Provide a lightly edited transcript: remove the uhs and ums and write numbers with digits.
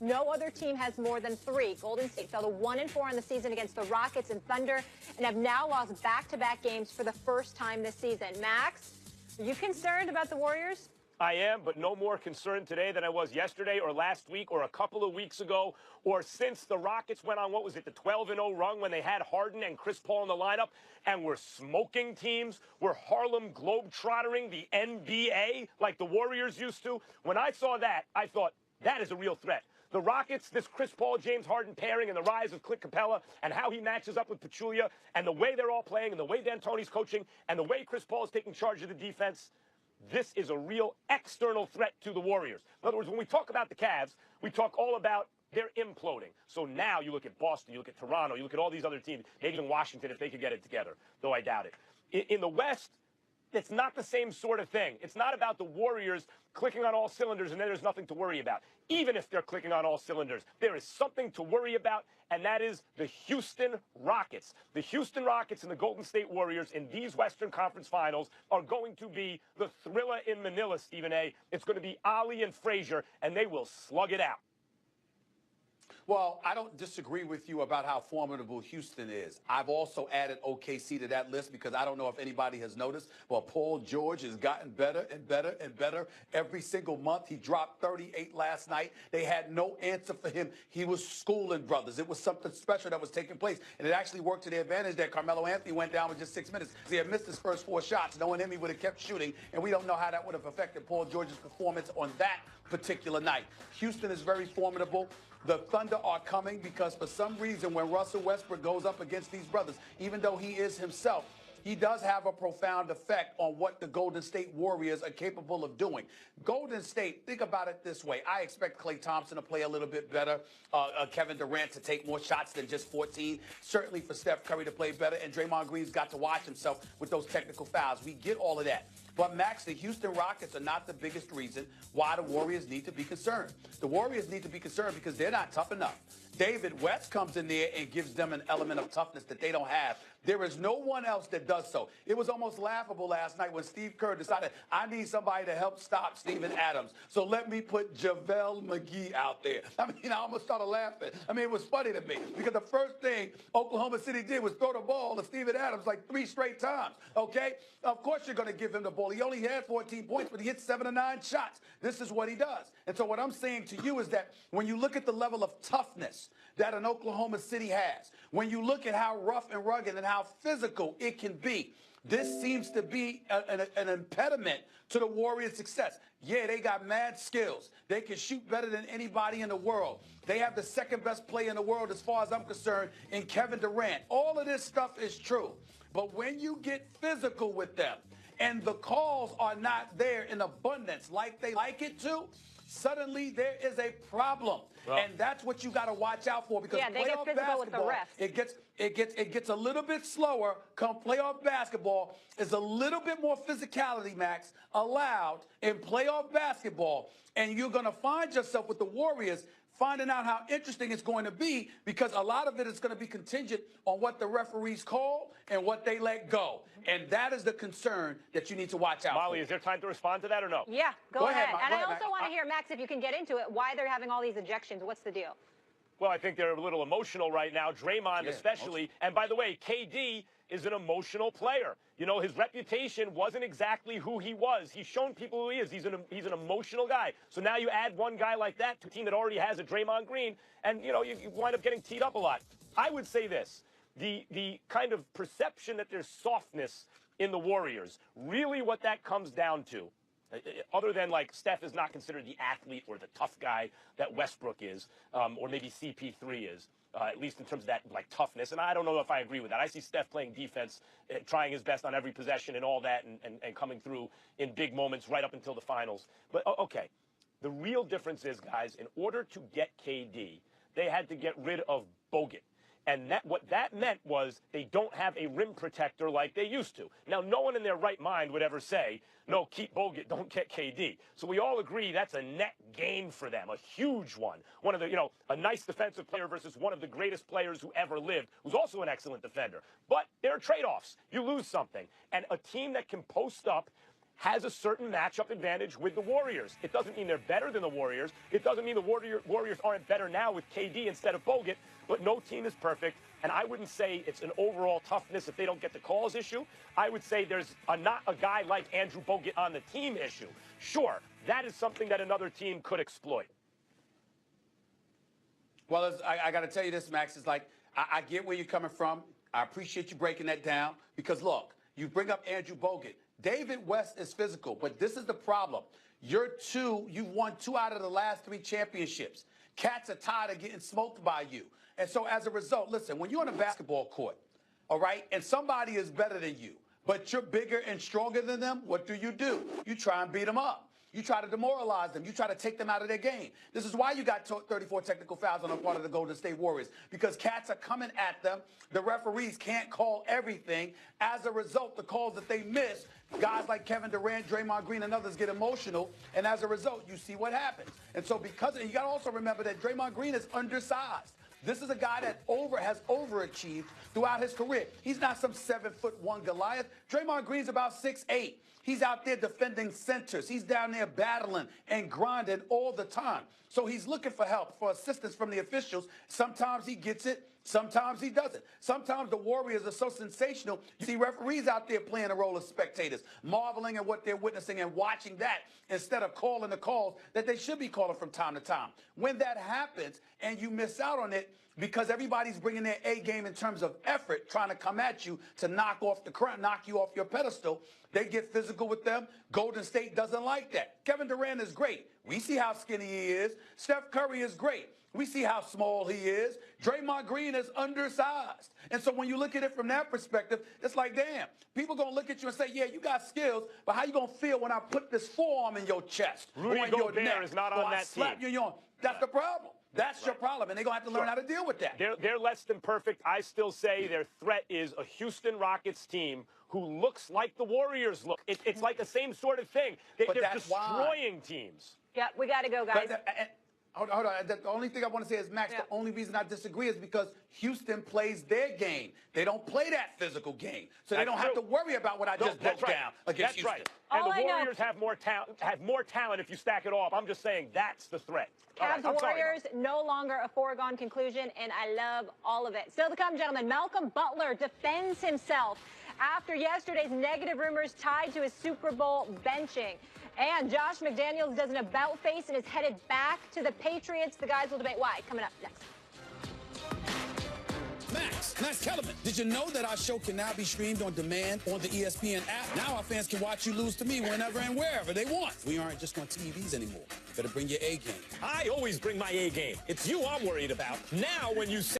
No other team has more than 3. Golden State fell to 1-4 on the season against the Rockets and Thunder and have now lost back-to-back games for the first time this season. Max, are you concerned about the Warriors? I am, but no more concerned today than I was yesterday or last week or a couple of weeks ago or since the Rockets went on, what was it, the 12-0 run when they had Harden and Chris Paul in the lineup and were smoking teams, were Harlem Globetrottering the NBA like the Warriors used to. When I saw that, I thought, that is a real threat. The Rockets, this Chris Paul, James Harden pairing and the rise of Clint Capella and how he matches up with Pachulia and the way they're all playing and the way D'Antoni's coaching and the way Chris Paul is taking charge of the defense, this is a real external threat to the Warriors. In other words, when we talk about the Cavs, we talk all about they're imploding. So now you look at Boston, you look at Toronto, you look at all these other teams, maybe even Washington if they could get it together, though I doubt it. In the West, it's not the same sort of thing. It's not about the Warriors clicking on all cylinders and then there's nothing to worry about. Even if they're clicking on all cylinders, there is something to worry about, and that is the Houston Rockets. The Houston Rockets and the Golden State Warriors in these Western Conference Finals are going to be the thriller in Manila, Stephen A. It's going to be Ali and Frazier, and they will slug it out. Well, I don't disagree with you about how formidable Houston is. I've also added OKC to that list because I don't know if anybody has noticed, but Paul George has gotten better and better and better every single month. He dropped 38 last night. They had no answer for him. He was schooling brothers. It was something special that was taking place, and it actually worked to their advantage that Carmelo Anthony went down with just 6 minutes. He had missed his first 4 shots. Knowing him, he would have kept shooting, and we don't know how that would have affected Paul George's performance on that particular night. Houston is very formidable. The Thunder are coming because for some reason when Russell Westbrook goes up against these brothers, even though he is himself, he does have a profound effect on what the Golden State Warriors are capable of doing. Golden State, think about it this way. I expect Klay Thompson to play a little bit better, Kevin Durant to take more shots than just 14, certainly for Steph Curry to play better, and Draymond Green's got to watch himself with those technical fouls. We get all of that. But, Max, the Houston Rockets are not the biggest reason why the Warriors need to be concerned. The Warriors need to be concerned because they're not tough enough. David West comes in there and gives them an element of toughness that they don't have. There is no one else that does so. It was almost laughable last night when Steve Kerr decided, I need somebody to help stop Steven Adams. So let me put JaVale McGee out there. I mean, I almost started laughing. I mean, it was funny to me because the first thing Oklahoma City did was throw the ball to Steven Adams like 3 straight times, okay? Of course you're going to give him the ball. He only had 14 points, but he hit 7 or 9 shots. This is what he does. And so what I'm saying to you is that when you look at the level of toughness that an Oklahoma City has, when you look at how rough and rugged and how physical it can be, this seems to be an impediment to the Warriors' success. Yeah, they got mad skills. They can shoot better than anybody in the world. They have the second best player in the world, as far as I'm concerned, in Kevin Durant. All of this stuff is true. But when you get physical with them and the calls are not there in abundance like they like it to, suddenly there is a problem. Well, and that's what you got to watch out for because they get physical basketball, with the refs. It gets a little bit slower. Come playoff basketball is a little bit more physicality, Max, allowed in playoff basketball. And you're going to find yourself with the Warriors finding out how interesting it's going to be because a lot of it is going to be contingent on what the referees call and what they let go. And that is the concern that you need to watch out Molly, for. is there time to respond to that or no? Yeah, go ahead. And I also want to Max. hear, Max, if you can get into it, why they're having all these ejections. What's the deal? Well, I think they're a little emotional right now, Draymond especially. And by the way, KD is an emotional player. You know, his reputation wasn't exactly who he was. He's shown people who he is. He's an emotional guy. So now you add one guy like that to a team that already has a Draymond Green, and, you know, you wind up getting teed up a lot. I would say this. The kind of perception that there's softness in the Warriors, really what that comes down to, other than like Steph is not considered the athlete or the tough guy that Westbrook is, or maybe CP3 is, at least in terms of that like toughness. And I don't know if I agree with that. I see Steph playing defense, trying his best on every possession and all that, and coming through in big moments right up until the finals. But okay, the real difference is, guys, in order to get KD, they had to get rid of Bogut. And what that meant was they don't have a rim protector like they used to. Now, no one in their right mind would ever say, no, keep Bogut, don't get KD. So we all agree that's a net gain for them, a huge one. One of the, a nice defensive player versus one of the greatest players who ever lived, who's also an excellent defender. But there are trade-offs. You lose something. And a team that can post up, has a certain matchup advantage with the Warriors. It doesn't mean they're better than the Warriors. It doesn't mean the Warriors aren't better now with KD instead of Bogut, but no team is perfect. And I wouldn't say it's an overall toughness if they don't get the calls issue. I would say there's not a guy like Andrew Bogut on the team issue. Sure, that is something that another team could exploit. Well, I got to tell you this, Max. It's like, I get where you're coming from. I appreciate you breaking that down because, look, you bring up Andrew Bogut. David West is physical, but this is the problem. You've won 2 out of the last 3 championships. Cats are tired of getting smoked by you. And so as a result, listen, when you're on a basketball court, all right, and somebody is better than you, but you're bigger and stronger than them, what do? You try and beat them up. You try to demoralize them. You try to take them out of their game. This is why you got 34 technical fouls on the part of the Golden State Warriors, because cats are coming at them. The referees can't call everything. As a result, the calls that they miss, guys like Kevin Durant, Draymond Green, and others get emotional, and as a result, you see what happens. And so and you got to also remember that Draymond Green is undersized. This is a guy that has overachieved throughout his career. He's not some 7'1" Goliath. Draymond Green's about 6'8". He's out there defending centers. He's down there battling and grinding all the time. So he's looking for help, for assistance from the officials. Sometimes he gets it. Sometimes he doesn't. Sometimes the Warriors are so sensational, you see referees out there playing the role of spectators, marveling at what they're witnessing and watching that instead of calling the calls that they should be calling from time to time. When that happens and you miss out on it because everybody's bringing their A game in terms of effort, trying to come at you to knock you off your pedestal, they get physical with them. Golden State doesn't like that. Kevin Durant is great. We see how skinny he is. Steph Curry is great. We see how small he is. Draymond Green is undersized. And so when you look at it from that perspective, it's like, damn, people going to look at you and say, yeah, you got skills, but how you going to feel when I put this forearm in your chest? Rudy or in your Gobert neck, is not or on I that slap team. you on. That's the problem. That's your problem, and they're going to have to learn how to deal with that. They're less than perfect. I still say their threat is a Houston Rockets team who looks like the Warriors look. It's like the same sort of thing. They're destroying teams. Yeah, we got to go, guys. Hold on. The only thing I want to say is, Max, the only reason I disagree is because Houston plays their game. They don't play that physical game. So they don't have to worry about what I just broke down against Houston. Right. And the Warriors have more talent if you stack it off. I'm just saying that's the threat. Cavs Warriors, no longer a foregone conclusion, and I love all of it. Still to come, gentlemen, Malcolm Butler defends himself after yesterday's negative rumors tied to his Super Bowl benching. And Josh McDaniels does an about-face and is headed back to the Patriots. The guys will debate why. Coming up next. Max Kellerman. Did you know that our show can now be streamed on demand on the ESPN app? Now our fans can watch you lose to me whenever and wherever they want. We aren't just on TVs anymore. You better bring your A game. I always bring my A game. It's you I'm worried about. Now when you say